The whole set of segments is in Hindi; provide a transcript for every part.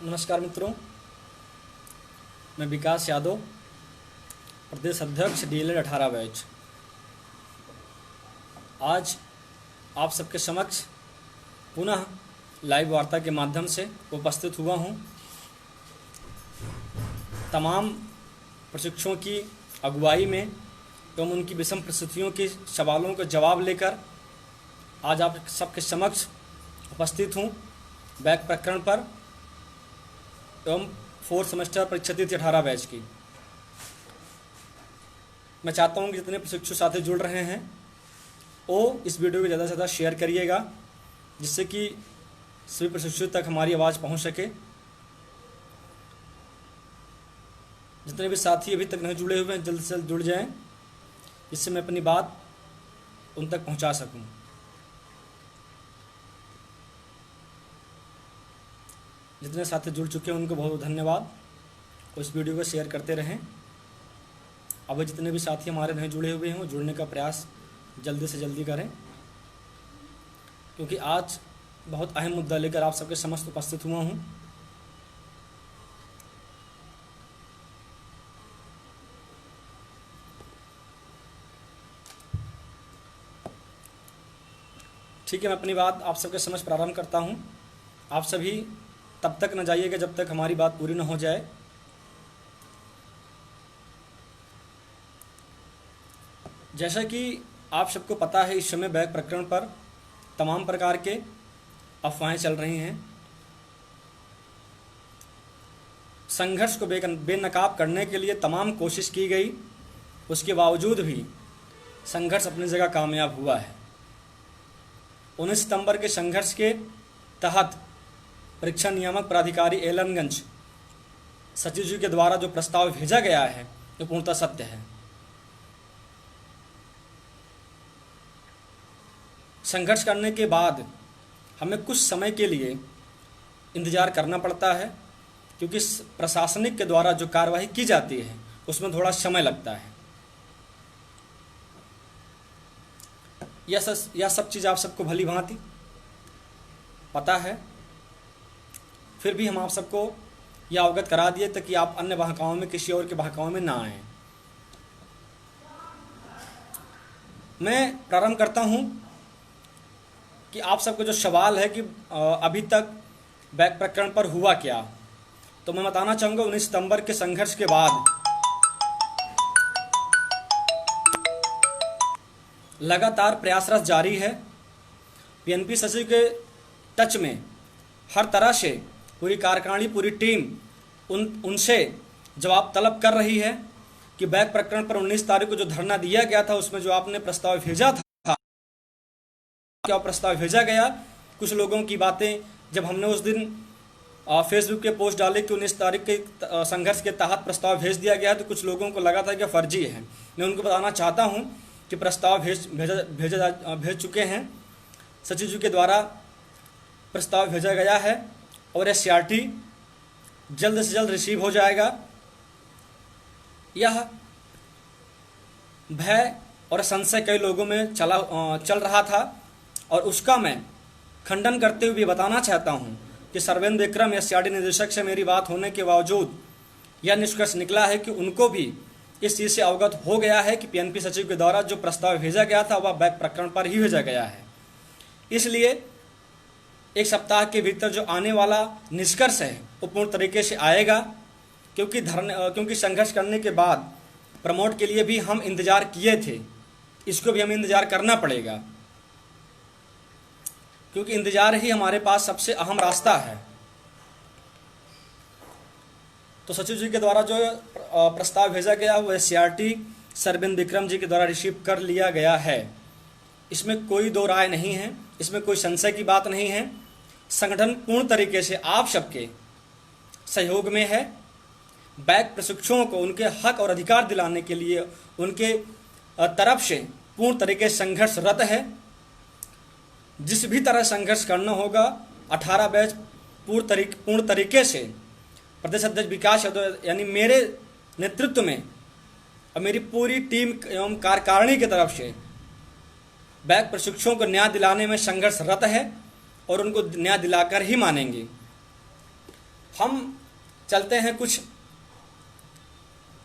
नमस्कार मित्रों, मैं विकास यादव, प्रदेश अध्यक्ष डीएलएड 18 बैच। आज आप सबके समक्ष पुनः लाइव वार्ता के माध्यम से उपस्थित हुआ हूं। तमाम प्रशिक्षुओं की अगुवाई में एवं उनकी विषम परिस्थितियों के सवालों का जवाब लेकर आज आप सबके समक्ष उपस्थित हूं। बैक प्रकरण पर एवं 4th सेमेस्टर परीक्षा तिथि 18 बैच की। मैं चाहता हूं कि जितने प्रशिक्षु साथी जुड़ रहे हैं वो इस वीडियो को ज़्यादा से ज़्यादा शेयर करिएगा, जिससे कि सभी प्रशिक्षु तक हमारी आवाज़ पहुंच सके। जितने भी साथी अभी तक नहीं जुड़े हुए हैं जल्द से जल्द जुड़ जाएं, जिससे मैं अपनी बात उन तक पहुंचा सकूं। जितने साथी जुड़ चुके हैं उनको बहुत बहुत धन्यवाद। उस वीडियो को शेयर करते रहें। अब जितने भी साथी हमारे नहीं जुड़े हुए हैं वो जुड़ने का प्रयास जल्दी से जल्दी करें, क्योंकि आज बहुत अहम मुद्दा लेकर आप सबके समक्ष उपस्थित हुआ हूँ। ठीक है, मैं अपनी बात आप सबके समक्ष प्रारंभ करता हूँ। आप सभी तब तक न जाइएगा जब तक हमारी बात पूरी न हो जाए। जैसा कि आप सबको पता है, इस समय बैक प्रकरण पर तमाम प्रकार के अफवाहें चल रही हैं। संघर्ष को बेनकाब करने के लिए तमाम कोशिश की गई, उसके बावजूद भी संघर्ष अपनी जगह कामयाब हुआ है। 19 सितंबर के संघर्ष के तहत परीक्षा नियामक प्राधिकारी एलनगंज सचिव जी के द्वारा जो प्रस्ताव भेजा गया है वो पूर्णतः सत्य है। संघर्ष करने के बाद हमें कुछ समय के लिए इंतजार करना पड़ता है, क्योंकि प्रशासनिक के द्वारा जो कार्यवाही की जाती है उसमें थोड़ा समय लगता है। यह सब चीज़ आप सबको भली भांति पता है, फिर भी हम आप सबको यह अवगत करा दिए ताकि आप अन्य बहकाओं में, किसी और के बहकाओं में ना आएं। मैं प्रारंभ करता हूं कि आप सबको जो सवाल है कि अभी तक बैक प्रकरण पर हुआ क्या, तो मैं बताना चाहूँगा 19 सितंबर के संघर्ष के बाद लगातार प्रयासरत जारी है। पीएनपी सचिव के टच में हर तरह से पूरी कार्यकारिणी, पूरी टीम उनसे जवाब तलब कर रही है कि बैक प्रकरण पर 19 तारीख को जो धरना दिया गया था उसमें जो आपने प्रस्ताव भेजा था, क्या प्रस्ताव भेजा गया। कुछ लोगों की बातें जब हमने उस दिन फेसबुक पे पोस्ट डाली कि 19 तारीख के संघर्ष के तहत प्रस्ताव भेज दिया गया, तो कुछ लोगों को लगा था कि फर्जी है। मैं उनको बताना चाहता हूं कि प्रस्ताव भेज चुके हैं। सचिव जी के द्वारा प्रस्ताव भेजा गया है और एससीईआरटी जल्द से जल्द रिसीव हो जाएगा। यह भय और संशय कई लोगों में चल रहा था, और उसका मैं खंडन करते हुए बताना चाहता हूं कि सर्वेंद्र विक्रम एससीईआरटी निदेशक से मेरी बात होने के बावजूद यह निष्कर्ष निकला है कि उनको भी इस चीज़ से अवगत हो गया है कि पीएनपी सचिव के द्वारा जो प्रस्ताव भेजा गया था वह बैक प्रकरण पर ही भेजा गया है। इसलिए एक सप्ताह के भीतर जो आने वाला निष्कर्ष है वो पूर्ण तरीके से आएगा, क्योंकि संघर्ष करने के बाद प्रमोट के लिए भी हम इंतजार किए थे, इसको भी हमें इंतजार करना पड़ेगा, क्योंकि इंतजार ही हमारे पास सबसे अहम रास्ता है। तो सचिव जी के द्वारा जो प्रस्ताव भेजा गया वो एससीईआरटी सर्वेंद्र विक्रम जी के द्वारा रिसीव कर लिया गया है। इसमें कोई दो राय नहीं है, इसमें कोई संशय की बात नहीं है। संगठन पूर्ण तरीके से आप सबके सहयोग में है। बैक प्रशिक्षुओं को उनके हक और अधिकार दिलाने के लिए उनके तरफ से पूर्ण तरीके से संघर्षरत है। जिस भी तरह संघर्ष करना होगा 18 बैच पूर्ण तरीके से प्रदेश अध्यक्ष विकास यादव यानी मेरे नेतृत्व में और मेरी पूरी टीम एवं कार्यकारिणी की तरफ से बैक प्रशिक्षुओं को न्याय दिलाने में संघर्षरत है और उनको न्याय दिलाकर ही मानेंगे। हम चलते हैं कुछ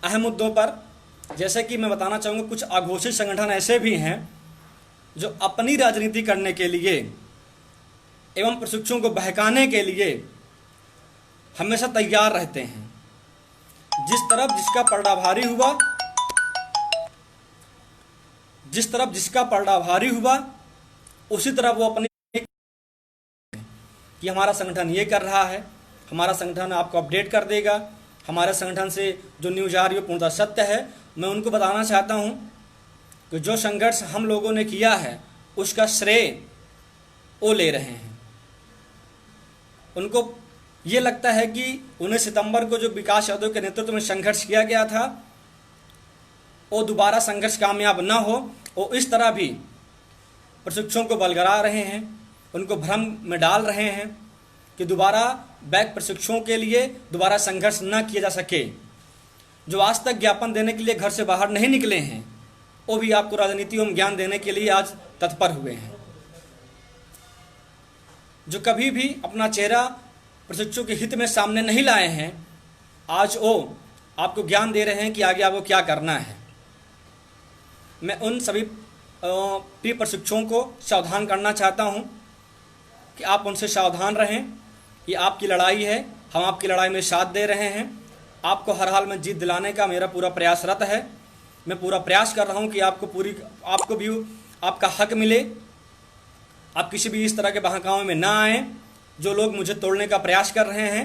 अहम मुद्दों पर। जैसे कि मैं बताना चाहूँगा, कुछ अघोषित संगठन ऐसे भी हैं जो अपनी राजनीति करने के लिए एवं प्रशिक्षुओं को बहकाने के लिए हमेशा तैयार रहते हैं। जिस तरफ जिसका पलड़ा भारी हुआ, उसी तरफ वो अपने कि हमारा संगठन ये कर रहा है, हमारा संगठन आपको अपडेट कर देगा, हमारे संगठन से जो न्यूज आ रही है पूर्णतः सत्य है। मैं उनको बताना चाहता हूँ कि जो संघर्ष हम लोगों ने किया है उसका श्रेय वो ले रहे हैं। उनको ये लगता है कि 19 सितंबर को जो विकास यादव के नेतृत्व में संघर्ष किया गया था वो दोबारा संघर्ष कामयाब न हो, वो इस तरह भी प्रशिक्षुओं को बलगरा रहे हैं, उनको भ्रम में डाल रहे हैं कि दोबारा बैक प्रशिक्षुओं के लिए दोबारा संघर्ष न किया जा सके। जो आज तक ज्ञापन देने के लिए घर से बाहर नहीं निकले हैं वो भी आपको राजनीति एवं ज्ञान देने के लिए आज तत्पर हुए हैं। जो कभी भी अपना चेहरा प्रशिक्षु के हित में सामने नहीं लाए हैं, आज वो आपको ज्ञान दे रहे हैं कि आगे आपको क्या करना है। मैं उन सभी प्रिय प्रशिक्षुओं को सावधान करना चाहता हूं कि आप उनसे सावधान रहें। ये आपकी लड़ाई है, हम आपकी लड़ाई में साथ दे रहे हैं। आपको हर हाल में जीत दिलाने का मेरा पूरा प्रयासरत है। मैं पूरा प्रयास कर रहा हूं कि आपको भी आपका हक मिले। आप किसी भी इस तरह के बहकावे में ना आए। जो लोग मुझे तोड़ने का प्रयास कर रहे हैं,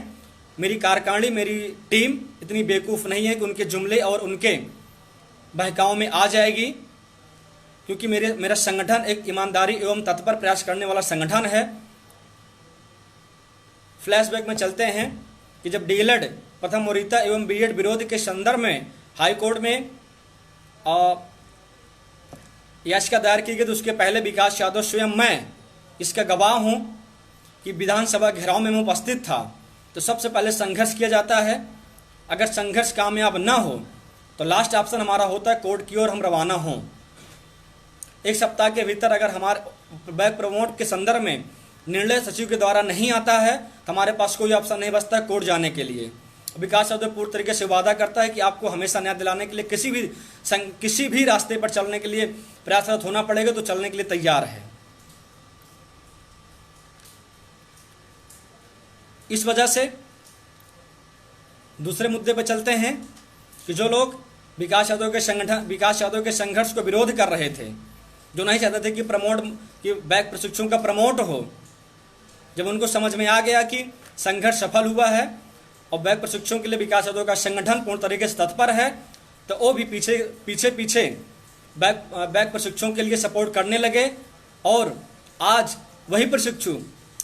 मेरी कार्यकारिणी, मेरी टीम इतनी बेवकूफ़ नहीं है कि उनके जुमले और उनके बहकावों में आ जाएगी, क्योंकि मेरा संगठन एक ईमानदारी एवं तत्पर प्रयास करने वाला संगठन है। फ्लैशबैक में चलते हैं कि जब डीएलएड प्रथम वरीयता एवं बीएड विरोध के संदर्भ में हाईकोर्ट में याचिका दायर की गई, तो उसके पहले विकास यादव स्वयं मैं इसका गवाह हूं कि विधानसभा घेराव में मैं उपस्थित था। तो सबसे पहले संघर्ष किया जाता है। अगर संघर्ष कामयाब न हो तो लास्ट ऑप्शन हमारा होता है कोर्ट की ओर हम रवाना हों। एक सप्ताह के भीतर अगर हमारे बैक प्रमोट के संदर्भ में निर्णय सचिव के द्वारा नहीं आता है तो हमारे पास कोई ऑप्शन नहीं बचता है कोर्ट जाने के लिए। विकास यादव पूर्ण तरीके से वादा करता है कि आपको हमेशा न्याय दिलाने के लिए किसी भी रास्ते पर चलने के लिए प्रयासरत होना पड़ेगा, तो चलने के लिए तैयार है। इस वजह से दूसरे मुद्दे पर चलते हैं कि जो लोग विकास यादव के संघर्ष को विरोध कर रहे थे, जो नहीं चाहते थे कि बैक प्रशिक्षुओं का प्रमोट हो, जब उनको समझ में आ गया कि संघर्ष सफल हुआ है और बैक प्रशिक्षुओं के लिए विकास यादव का संगठन पूर्ण तरीके से तत्पर है, तो वो भी पीछे बैक प्रशिक्षुओं के लिए सपोर्ट करने लगे। और आज वही प्रशिक्षु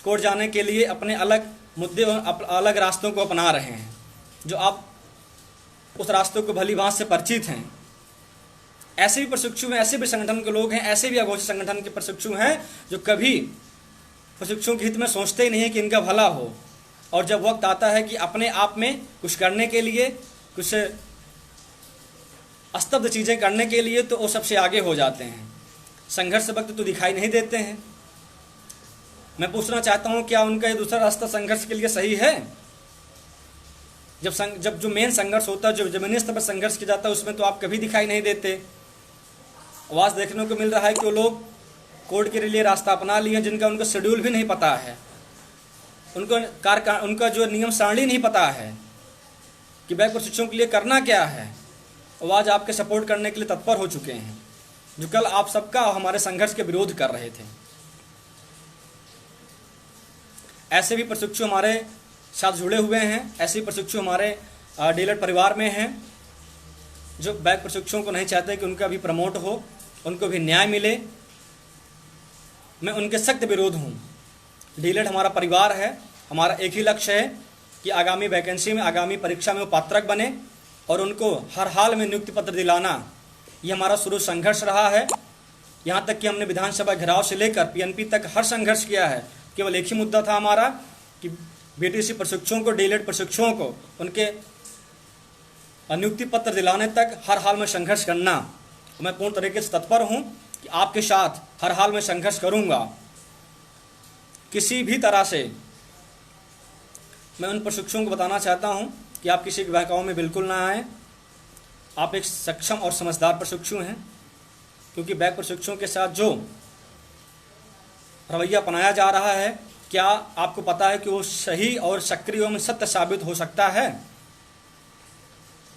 कोर्ट जाने के लिए अपने अलग मुद्दे और अलग रास्तों को अपना रहे हैं, जो आप उस रास्तों को भली भांति से परिचित हैं। ऐसे भी प्रशिक्षु हैं, ऐसे भी संगठन के लोग हैं, ऐसे भी अघोषित संगठन के प्रशिक्षु हैं जो कभी प्रशिक्षुओं के हित में सोचते ही नहीं है कि इनका भला हो, और जब वक्त आता है कि अपने आप में कुछ करने के लिए, कुछ स्तब्ध चीज़ें करने के लिए, तो वो सबसे आगे हो जाते हैं। संघर्ष वक्त तो दिखाई नहीं देते हैं। मैं पूछना चाहता हूँ, क्या उनका ये दूसरा रास्ता संघर्ष के लिए सही है? जब जो मेन संघर्ष होता है, जो जमीनी स्तर पर संघर्ष किया जाता है, उसमें तो आप कभी दिखाई नहीं देते। आवाज़ देखने को मिल रहा है कि वो लोग कोर्ट के लिए रास्ता अपना लिए, जिनका उनको शेड्यूल भी नहीं पता है, उनका जो नियम सारणी नहीं पता है कि बैक प्रशिक्षुओं के लिए करना क्या है। वो आज आपके सपोर्ट करने के लिए तत्पर हो चुके हैं, जो कल आप सबका हमारे संघर्ष के विरोध कर रहे थे। ऐसे भी प्रशिक्षु हमारे साथ जुड़े हुए हैं, ऐसे प्रशिक्षु हमारे डीएलएड परिवार में हैं, जो बैक प्रशिक्षुओं को नहीं चाहते कि उनका भी प्रमोट हो, उनको भी न्याय मिले। मैं उनके सख्त विरोध हूँ। डीएलएड हमारा परिवार है, हमारा एक ही लक्ष्य है कि आगामी वैकेंसी में, आगामी परीक्षा में वो पात्रक बने और उनको हर हाल में नियुक्ति पत्र दिलाना, ये हमारा शुरू संघर्ष रहा है। यहाँ तक कि हमने विधानसभा घेराव से लेकर पीएनपी तक हर संघर्ष किया है। केवल एक ही मुद्दा था हमारा कि बीटीसी प्रशिक्षुओं को, डीएलएड प्रशिक्षुओं को उनके नियुक्ति पत्र दिलाने तक हर हाल में संघर्ष करना। मैं पूर्ण तरीके से तत्पर हूँ कि आपके साथ हर हाल में संघर्ष करूँगा। किसी भी तरह से मैं उन प्रशिक्षुओं को बताना चाहता हूं कि आप किसी के बहकावे में बिल्कुल ना आएँ। आप एक सक्षम और समझदार प्रशिक्षु हैं, क्योंकि बैक प्रशिक्षुओं के साथ जो रवैया अपनाया जा रहा है, क्या आपको पता है कि वो सही और सक्रिय एवं सत्य साबित हो सकता है?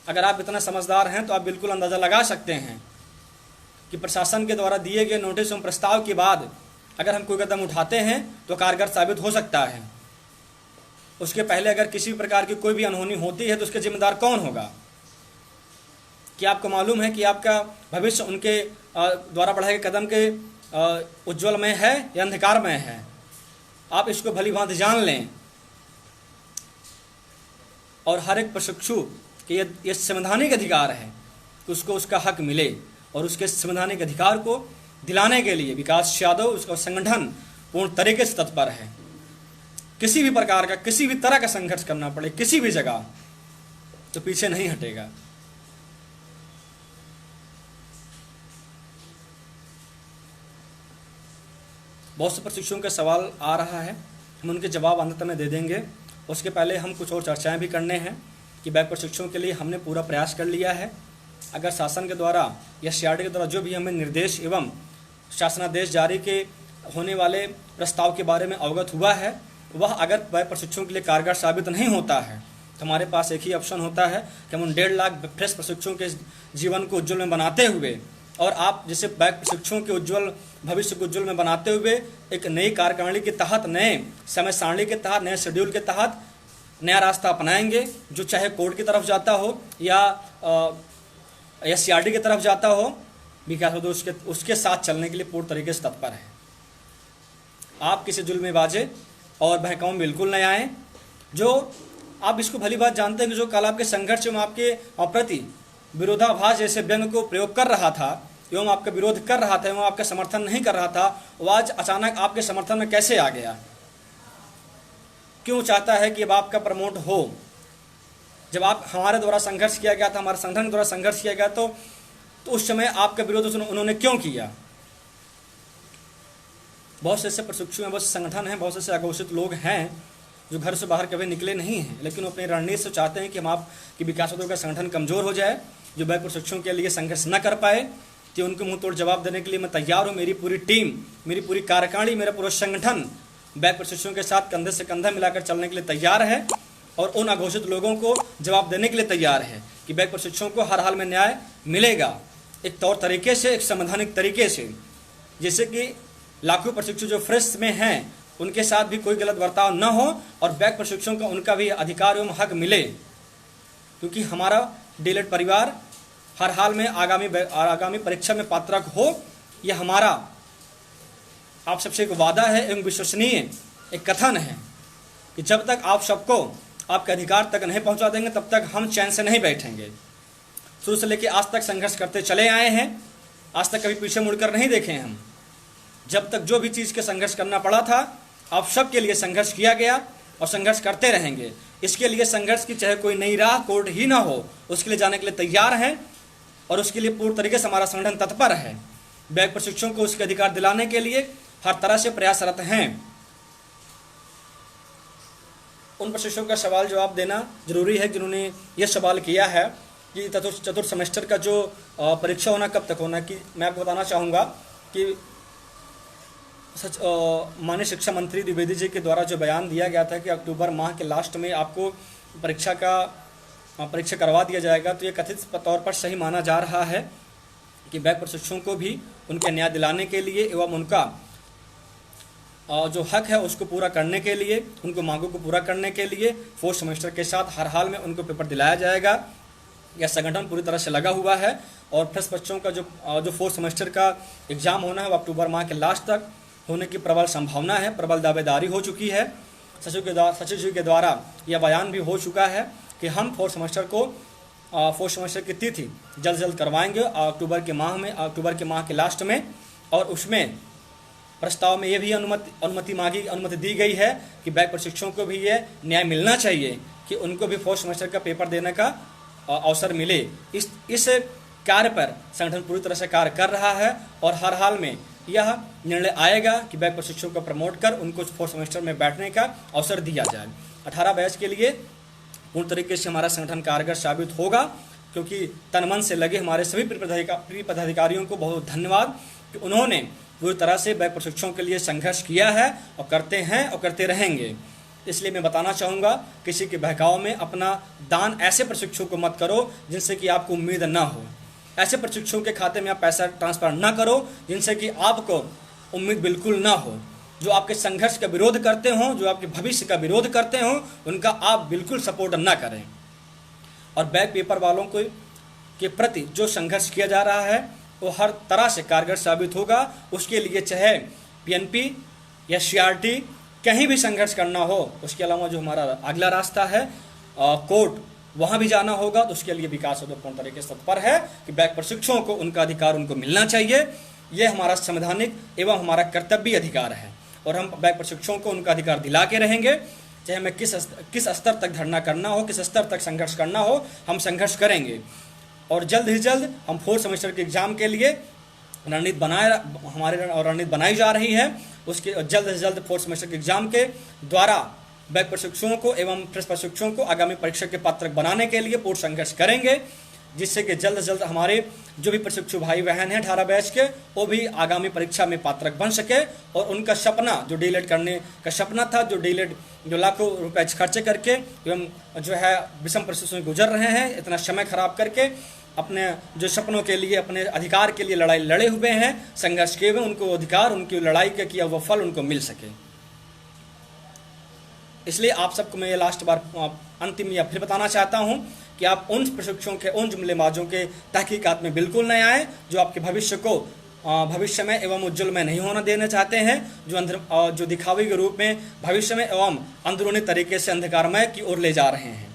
अगर आप इतना समझदार हैं तो आप बिल्कुल अंदाज़ा लगा सकते हैं कि प्रशासन के द्वारा दिए गए नोटिस एवं प्रस्ताव के बाद अगर हम कोई कदम उठाते हैं तो कारगर साबित हो सकता है। उसके पहले अगर किसी प्रकार की कोई भी अनहोनी होती है तो उसके जिम्मेदार कौन होगा? क्या आपको मालूम है कि आपका भविष्य उनके द्वारा बढ़ाए गए कदम के उज्ज्वल में है या अंधकार में है? आप इसको भली भांति जान लें। और हर एक प्रशिक्षु के ये संवैधानिक अधिकार है कि उसको उसका हक मिले, और उसके संवैधानिक अधिकार को दिलाने के लिए विकास यादव उसका संगठन पूर्ण तरीके से तत्पर है। किसी भी प्रकार का, किसी भी तरह का संघर्ष करना पड़े किसी भी जगह, तो पीछे नहीं हटेगा। बहुत से प्रशिक्षुओं का सवाल आ रहा है, हम उनके जवाब अंत में दे देंगे। उसके पहले हम कुछ और चर्चाएं भी करने हैं कि बैक प्रशिक्षुओं के लिए हमने पूरा प्रयास कर लिया है। अगर शासन के द्वारा या सीआरडी के द्वारा जो भी हमें निर्देश एवं शासनादेश जारी के होने वाले प्रस्ताव के बारे में अवगत हुआ है, वह अगर बैक प्रशिक्षुओं के लिए कारगर साबित नहीं होता है तो हमारे पास एक ही ऑप्शन होता है कि हम उन 1.5 लाख फ्रेश प्रशिक्षुओं के जीवन को उज्ज्वल में बनाते हुए, और आप जैसे बैक प्रशिक्षुओं के उज्ज्वल भविष्य को उज्ज्वल में बनाते हुए एक नई कार्यप्रणाली के तहत, नए समय सारणी के तहत, नए शेड्यूल के तहत नया रास्ता अपनाएंगे, जो चाहे कोर्ट की तरफ जाता हो या सीआरडी की तरफ जाता हो। विकास उसके साथ चलने के लिए पूर्ण तरीके से तत्पर है। आप किसी जुल्मेबाजे और बहकाओं में बिल्कुल नहीं आए। जो आप इसको भली बात जानते हैं कि जो कल आपके संघर्ष में आपके प्रति विरोधाभास जैसे व्यंग को प्रयोग कर रहा था एवं आपका विरोध कर रहा था एवं आपका समर्थन नहीं कर रहा था, वो आज अचानक आपके समर्थन में कैसे आ गया? क्यों चाहता है कि अब आपका प्रमोट हो? जब आप हमारे द्वारा संघर्ष किया गया था, हमारे संगठन द्वारा संघर्ष किया गया, तो उस समय आपका विरोध उन्होंने क्यों किया? बहुत से ऐसे प्रशिक्षु हैं, बहुत से संगठन हैं, बहुत से ऐसे अघोषित लोग हैं जो घर से बाहर कभी निकले नहीं हैं, लेकिन वो अपनी रणनीति से चाहते हैं कि हम आपकी विकास का संगठन कमजोर हो जाए। जो बैक प्रशिक्षुओं के लिए संघर्ष न कर पाए, तो उनको मुंह तोड़ जवाब देने के लिए मैं तैयार हूँ। मेरी पूरी टीम, मेरी पूरी कार्यकारिणी, मेरा पूरा संगठन बैक प्रशिक्षुओं के साथ कंधे से कंधा मिलाकर चलने के लिए तैयार है, और उन अघोषित लोगों को जवाब देने के लिए तैयार है कि बैक प्रशिक्षुओं को हर हाल में न्याय मिलेगा, एक तौर तरीके से, एक संवैधानिक तरीके से, जैसे कि लाखों प्रशिक्षु जो फ्रेश में हैं उनके साथ भी कोई गलत बर्ताव न हो, और बैक प्रशिक्षुओं को उनका भी अधिकार एवं हक मिले। क्योंकि हमारा डीएलएड परिवार हर हाल में आगामी परीक्षा में पात्रक हो, यह हमारा आप सबसे एक वादा है एवं विश्वसनीय एक कथन है कि जब तक आप सबको आपके अधिकार तक नहीं पहुंचा देंगे तब तक हम चैन से नहीं बैठेंगे। शुरू से लेकर आज तक संघर्ष करते चले आए हैं, आज तक कभी पीछे मुड़कर नहीं देखे हम। जब तक जो भी चीज़ के संघर्ष करना पड़ा था, आप सबके लिए संघर्ष किया गया और संघर्ष करते रहेंगे। इसके लिए संघर्ष की चाहे कोई नई राह कोर्ट ही ना हो, उसके लिए जाने के लिए तैयार हैं, और उसके लिए पूर्ण तरीके से हमारा संगठन तत्पर है। बैक प्रशिक्षुओं को उसके अधिकार दिलाने के लिए हर तरह से प्रयासरत हैं। उन प्रशिक्षुओं का सवाल जवाब देना जरूरी है जिन्होंने ये सवाल किया है कि चतुर्थ सेमेस्टर का जो परीक्षा होना कब तक होना। कि मैं आपको बताना चाहूँगा कि माननीय शिक्षा मंत्री द्विवेदी जी के द्वारा जो बयान दिया गया था कि अक्टूबर माह के लास्ट में आपको परीक्षा करवा दिया जाएगा, तो ये कथित तौर पर सही माना जा रहा है कि बैक प्रशिक्षुओं को भी उनके न्याय दिलाने के लिए एवं उनका जो हक है उसको पूरा करने के लिए, उनको मांगों को पूरा करने के लिए फोर्थ सेमेस्टर के साथ हर हाल में उनको पेपर दिलाया जाएगा। यह संगठन पूरी तरह से लगा हुआ है, और फ्रेश बच्चों का जो फोर्थ सेमेस्टर का एग्ज़ाम होना है वो अक्टूबर माह के लास्ट तक होने की प्रबल संभावना है, प्रबल दावेदारी हो चुकी है। सचिव जी के द्वारा यह बयान भी हो चुका है कि हम फोर्थ सेमेस्टर की तिथि जल्द करवाएंगे अक्टूबर के माह के लास्ट में। और उसमें प्रस्ताव में ये भी अनुमति दी गई है कि बैक प्रशिक्षुओं को भी ये न्याय मिलना चाहिए कि उनको भी फोर्थ सेमेस्टर का पेपर देने का अवसर मिले। इस कार्य पर संगठन पूरी तरह से कार्य कर रहा है, और हर हाल में यह निर्णय आएगा कि बैच प्रशिक्षुओं को प्रमोट कर उनको फोर्थ सेमेस्टर में बैठने का अवसर दिया जाए। 18 बैच के लिए पूर्ण तरीके से हमारा संगठन कारगर साबित होगा, क्योंकि तन मन से लगे हमारे सभी प्रिय पदाधिकारियों को बहुत धन्यवाद कि उन्होंने पूरी तरह से बैच प्रशिक्षुओं के लिए संघर्ष किया है और करते हैं और करते रहेंगे। इसलिए मैं बताना चाहूँगा, किसी के बहकाव में अपना दान ऐसे प्रशिक्षु को मत करो जिनसे कि आपको उम्मीद ना हो। ऐसे प्रशिक्षुओं के खाते में आप पैसा ट्रांसफर ना करो जिनसे कि आपको उम्मीद बिल्कुल ना हो। जो आपके संघर्ष का विरोध करते हों, जो आपके भविष्य का विरोध करते हों, उनका आप बिल्कुल सपोर्ट ना करें। और बैक पेपर वालों को के प्रति जो संघर्ष किया जा रहा है वो हर तरह से कारगर साबित होगा। उसके लिए चाहे पीएनपी या सीआरटी कहीं भी संघर्ष करना हो, उसके अलावा जो हमारा अगला रास्ता है कोर्ट, वहाँ भी जाना होगा, तो उसके लिए विकास पूर्ण तरीके से तत्पर है कि बैक प्रशिक्षुओं को उनका अधिकार उनको मिलना चाहिए। ये हमारा संवैधानिक एवं हमारा कर्तव्य अधिकार है और हम बैक प्रशिक्षुओं को उनका अधिकार दिला के रहेंगे। चाहे हमें किस स्तर तक धरना करना हो, किस स्तर तक संघर्ष करना हो, हम संघर्ष करेंगे। और जल्द ही जल्द हम फोर्थ सेमेस्टर के एग्जाम के लिए रणनीति बनाई जा रही है। उसके जल्द से जल्द फोर्थ सेमेस्टर के एग्जाम के द्वारा बैक प्रशिक्षुओं को एवं फ्रेश प्रशिक्षुओं को आगामी परीक्षा के पात्र बनाने के लिए पूर्ण संघर्ष करेंगे, जिससे कि जल्द से जल्द हमारे जो भी प्रशिक्षु भाई बहन हैं 18 बैच के, वो भी आगामी परीक्षा में पात्रक बन सके और उनका सपना जो डीलेट करने का सपना था, जो लाखों रुपए खर्चे करके एवं जो है विषम परिस्थितियों से गुजर रहे हैं, इतना समय खराब करके अपने जो सपनों के लिए, अपने अधिकार के लिए लड़ाई लड़े हुए हैं, संघर्ष किए हुए, उनको अधिकार, उनकी लड़ाई का किया हुआ फल उनको मिल सके। इसलिए आप सबको मैं ये लास्ट बार अंतिम या फिर बताना चाहता हूं कि आप उन प्रशिक्षुओं के, उन जुमलेबाजों के तहकीकात में बिल्कुल नहीं आए जो आपके भविष्य को भविष्य में एवं उज्जवल में नहीं होना देना चाहते हैं, जो दिखावे के रूप में भविष्य में एवं अंदरूनी तरीके से अंधकारमय की ओर ले जा रहे हैं।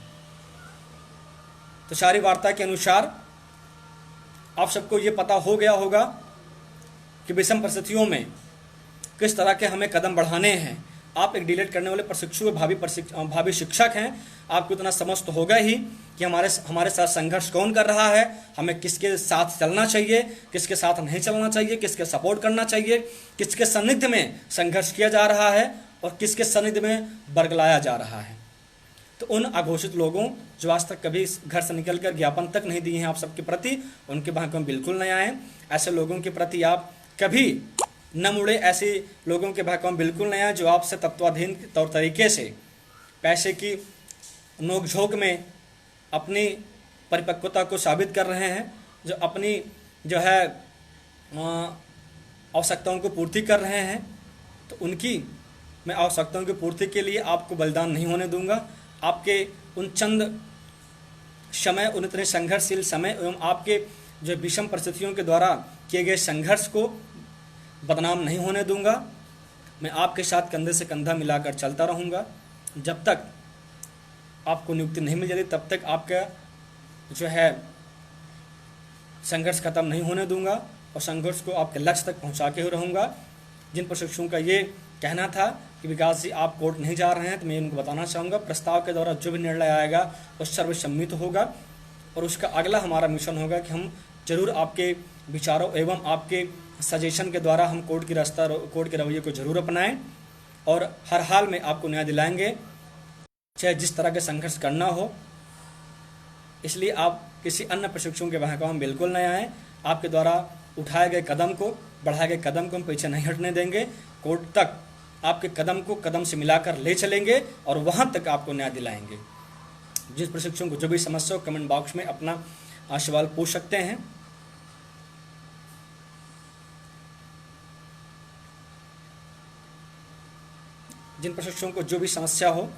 तो सारी वार्ता के अनुसार आप सबको ये पता हो गया होगा कि विषम परिस्थितियों में किस तरह के हमें कदम बढ़ाने हैं। आप एक डीलेट करने वाले प्रशिक्षु भावी शिक्षक हैं, आपको इतना समझ तो होगा ही कि हमारे साथ संघर्ष कौन कर रहा है, हमें किसके साथ चलना चाहिए, किसके साथ नहीं चलना चाहिए, किसके सपोर्ट करना चाहिए, किसके सानिध्य में संघर्ष किया जा रहा है और किसके सानिध्य में बरगलाया जा रहा है। तो उन अघोषित लोगों जो आज तक कभी घर से निकलकर ज्ञापन तक नहीं दिए हैं आप सबके प्रति, उनके भाग्य में बिल्कुल नहीं आए। ऐसे लोगों के प्रति आप कभी न मुड़े, ऐसे लोगों के भाग्य में बिल्कुल नहीं आए जो आपसे तत्वाधीन तौर तरीके से पैसे की नोकझोंक में अपनी परिपक्वता को साबित कर रहे हैं, जो अपनी जो है आवश्यकताओं को पूर्ति कर रहे हैं। तो उनकी मैं आवश्यकताओं की पूर्ति के लिए आपको बलिदान नहीं होने दूंगा। आपके उन चंद समय, उन इतने संघर्षशील समय एवं आपके जो विषम परिस्थितियों के द्वारा किए गए संघर्ष को बदनाम नहीं होने दूंगा। मैं आपके साथ कंधे से कंधा मिलाकर चलता रहूँगा। जब तक आपको नियुक्ति नहीं मिल जाती तब तक आपका जो है संघर्ष खत्म नहीं होने दूंगा और संघर्ष को आपके लक्ष्य तक पहुंचा के रहूँगा। जिन प्रशिक्षुओं का ये कहना था कि विकास जी आप कोर्ट नहीं जा रहे हैं, तो मैं उनको बताना चाहूँगा प्रस्ताव के द्वारा जो भी निर्णय आएगा वो सर्वसम्मत होगा और उसका अगला हमारा मिशन होगा कि हम जरूर आपके विचारों एवं आपके सजेशन के द्वारा हम कोर्ट के रवैये को जरूर अपनाएं और हर हाल में आपको न्याय दिलाएंगे, चाहे जिस तरह के संघर्ष करना हो। इसलिए आप किसी अन्य प्रशिक्षुओं के बहकावे में बिल्कुल नहीं आए। आपके द्वारा उठाए गए कदम को, बढ़ाए गए कदम को हम पीछे नहीं हटने देंगे। कोर्ट तक आपके कदम को कदम से मिलाकर ले चलेंगे और वहाँ तक आपको न्याय दिलाएंगे। जिस प्रशिक्षुओं को जो भी समस्या हो कमेंट बॉक्स में अपना सवाल पूछ सकते हैं। जिन प्रशिक्षुओं को जो भी समस्या हो,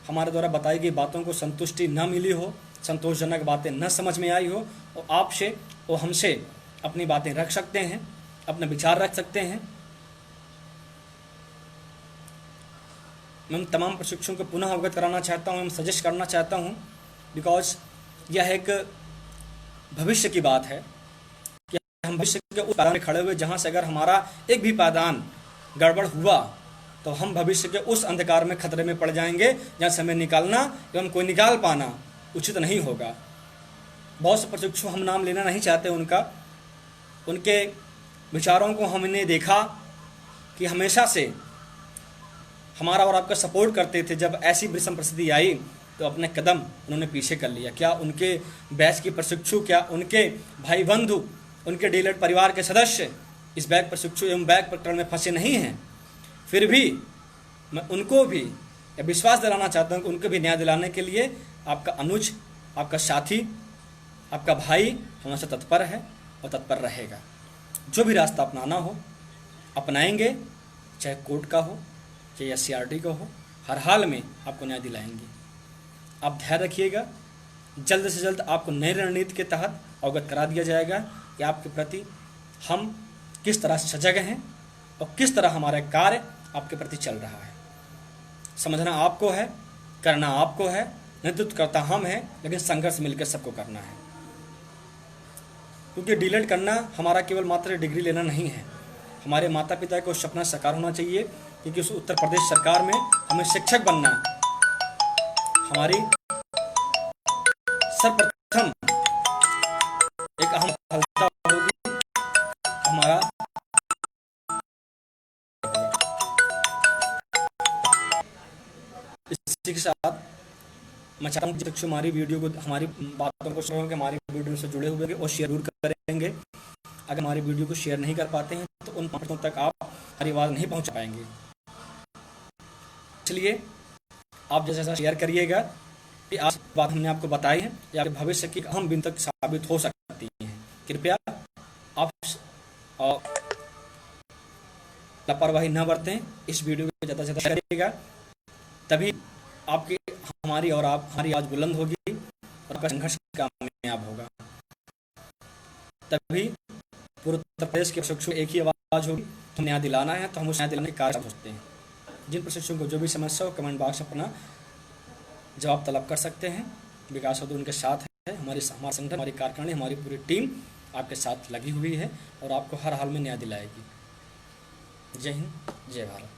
हमारे द्वारा बताई गई बातों को संतुष्टि न मिली हो, संतोषजनक बातें न समझ में आई हो, और आपसे और हमसे अपनी बातें रख सकते हैं, अपने विचार रख सकते हैं। मैं तमाम प्रशिक्षुओं को पुनः अवगत कराना चाहता हूँ, मैं सजेस्ट करना चाहता हूँ, बिकॉज यह एक भविष्य की बात है कि हम भविष्य के उस पायदान में खड़े हुए जहाँ से अगर हमारा एक भी पायदान गड़बड़ हुआ तो हम भविष्य के उस अंधकार में खतरे में पड़ जाएंगे जहाँ से हमें निकालना एवं कोई निकाल पाना उचित नहीं होगा। बहुत से प्रशिक्षु हम नाम लेना नहीं चाहते उनका, उनके विचारों को हमने देखा कि हमेशा से हमारा और आपका सपोर्ट करते थे, जब ऐसी विषम परिस्थिति आई तो अपने कदम उन्होंने पीछे कर लिया। क्या उनके बैच के प्रशिक्षु, क्या उनके भाई बंधु, उनके डीलर परिवार के सदस्य इस बैग प्रशिक्षु एवं बैग प्रकरण में फंसे नहीं हैं? फिर भी मैं उनको भी विश्वास दिलाना चाहता हूँ कि उनको भी न्याय दिलाने के लिए आपका अनुज, आपका साथी, आपका भाई हमेशा तत्पर है और तत्पर रहेगा। जो भी रास्ता अपनाना हो अपनाएंगे, चाहे कोर्ट का हो चाहे SCRT का हो, हर हाल में आपको न्याय दिलाएंगे। आप धैर्य रखिएगा, जल्द से जल्द आपको नई रणनीति के तहत अवगत करा दिया जाएगा कि आपके प्रति हम किस तरह से सजग हैं और किस तरह हमारा कार्य आपके प्रति चल रहा है। समझना आपको है, करना आपको है, नेतृत्व करता हम हैं, लेकिन संघर्ष मिलकर सबको करना है। क्योंकि डीलेट करना हमारा केवल मात्र डिग्री लेना नहीं है, हमारे माता पिता को सपना साकार होना चाहिए, क्योंकि उस उत्तर प्रदेश सरकार में हमें शिक्षक बनना हमारी सर्वप्रथम एक अहम सफलता होगी। हमारा इसी के साथ मैं चाहता हूँ कि हमारी वीडियो को, हमारी बातों को सुनेंगे, हमारी वीडियो से जुड़े हुए और शेयर जरूर करेंगे। अगर हमारी वीडियो को शेयर नहीं कर पाते हैं तो उन बातों तक आप हमारी आवाज़ नहीं पहुँचा पाएंगे। इसलिए आप जैसा शेयर करिएगा कि आज बात हमने आपको बताई है या भविष्य की अहम बिंदु तक साबित हो सकती है। कृपया आप लापरवाही न बरतें, इस वीडियो को ज़्यादा से ज़्यादा शेयर करिएगा, तभी आपकी हमारी आवाज़ बुलंद होगी और आपका संघर्ष कामयाब होगा। तभी पूरे उत्तर प्रदेश के प्रशिक्षु एक ही आवाज़ होगी। हम न्याय दिलाना है तो हम उस न्याय दिलाने के कार्य सोचते हैं। जिन प्रशिक्षुओं को जो भी समस्या हो कमेंट बॉक्स में अपना जवाब तलब कर सकते हैं। विकास उद्योग उनके साथ है, हमारा संगठन, हमारी कार्यकारिणी, हमारी पूरी टीम आपके साथ लगी हुई है और आपको हर हाल में न्याय दिलाएगी। जय हिंद, जय भारत।